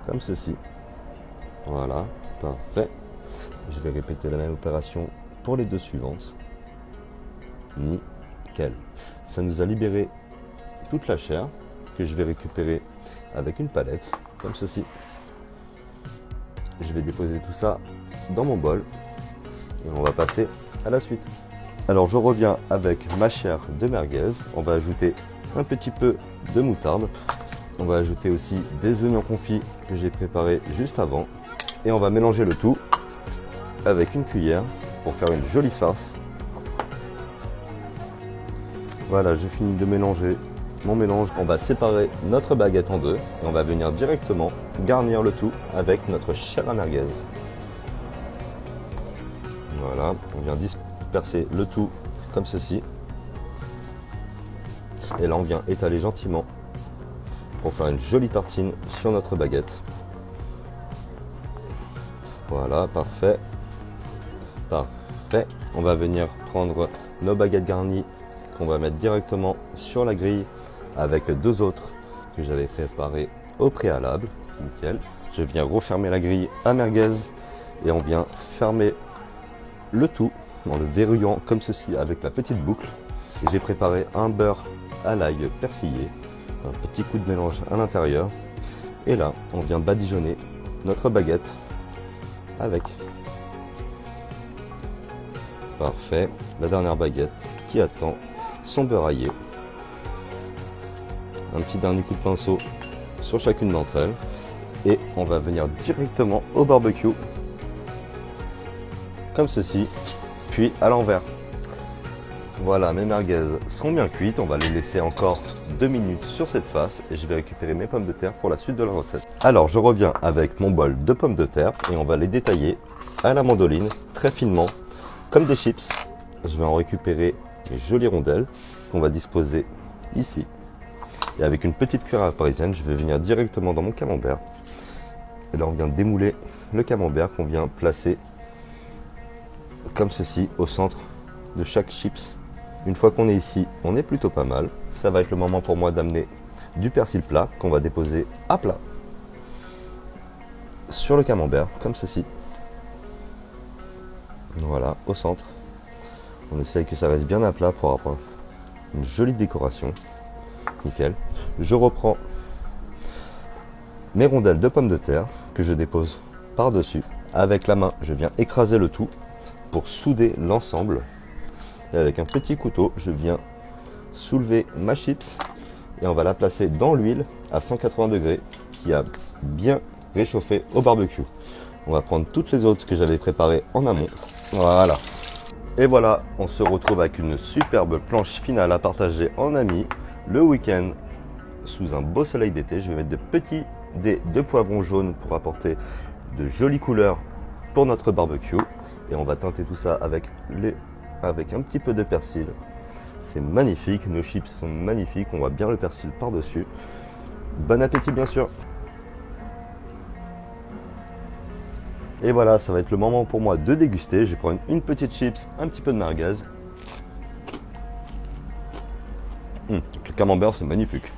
comme ceci. Voilà, parfait. Je vais répéter la même opération pour les deux suivantes. Nickel. Ça nous a libéré toute la chair que je vais récupérer avec une palette, comme ceci. Je vais déposer tout ça dans mon bol et on va passer à la suite. Alors je reviens avec ma chair de merguez. On va ajouter un petit peu de moutarde. On va ajouter aussi des oignons confits que j'ai préparés juste avant. Et on va mélanger le tout avec une cuillère pour faire une jolie farce. Voilà, je finis de mélanger mon mélange. On va séparer notre baguette en deux et on va venir directement garnir le tout avec notre chair à merguez. Voilà, on vient disperser le tout comme ceci. Et là, on vient étaler gentiment pour faire une jolie tartine sur notre baguette. Voilà, parfait. Parfait. On va venir prendre nos baguettes garnies qu'on va mettre directement sur la grille avec deux autres que j'avais préparées au préalable. Nickel. Je viens refermer la grille à merguez et on vient fermer le tout en le verrouillant comme ceci avec la petite boucle. J'ai préparé un beurre à l'ail persillé, un petit coup de mélange à l'intérieur. Et là, on vient badigeonner notre baguette avec. Parfait. La dernière baguette qui attend son beurre aillé. Un petit dernier coup de pinceau sur chacune d'entre elles. Et on va venir directement au barbecue. Comme ceci. Puis à l'envers. Voilà, mes merguez sont bien cuites. On va les laisser encore 2 minutes sur cette face. Et je vais récupérer mes pommes de terre pour la suite de la recette. Alors, je reviens avec mon bol de pommes de terre. Et on va les détailler à la mandoline, très finement, comme des chips. Je vais en récupérer mes jolies rondelles qu'on va disposer ici. Et avec une petite cuillère à parisienne, je vais venir directement dans mon camembert. Et là, on vient démouler le camembert qu'on vient placer comme ceci au centre de chaque chips. Une fois qu'on est ici, on est plutôt pas mal. Ça va être le moment pour moi d'amener du persil plat qu'on va déposer à plat sur le camembert, comme ceci. Voilà, au centre. On essaye que ça reste bien à plat pour avoir une jolie décoration. Nickel. Je reprends mes rondelles de pommes de terre que je dépose par-dessus. Avec la main, je viens écraser le tout pour souder l'ensemble. Et avec un petit couteau, je viens soulever ma chips et on va la placer dans l'huile à 180 degrés qui a bien réchauffé au barbecue. On va prendre toutes les autres que j'avais préparées en amont. Voilà. Et voilà, on se retrouve avec une superbe planche finale à partager en amis le week-end sous un beau soleil d'été. Je vais mettre de petits dés de poivrons jaunes pour apporter de jolies couleurs pour notre barbecue. Et on va teinter tout ça avec un petit peu de persil. C'est magnifique, nos chips sont magnifiques, on voit bien le persil par-dessus. Bon appétit bien sûr. Et voilà, ça va être le moment pour moi de déguster. Je vais prendre une petite chips, un petit peu de merguez. Le camembert, c'est magnifique.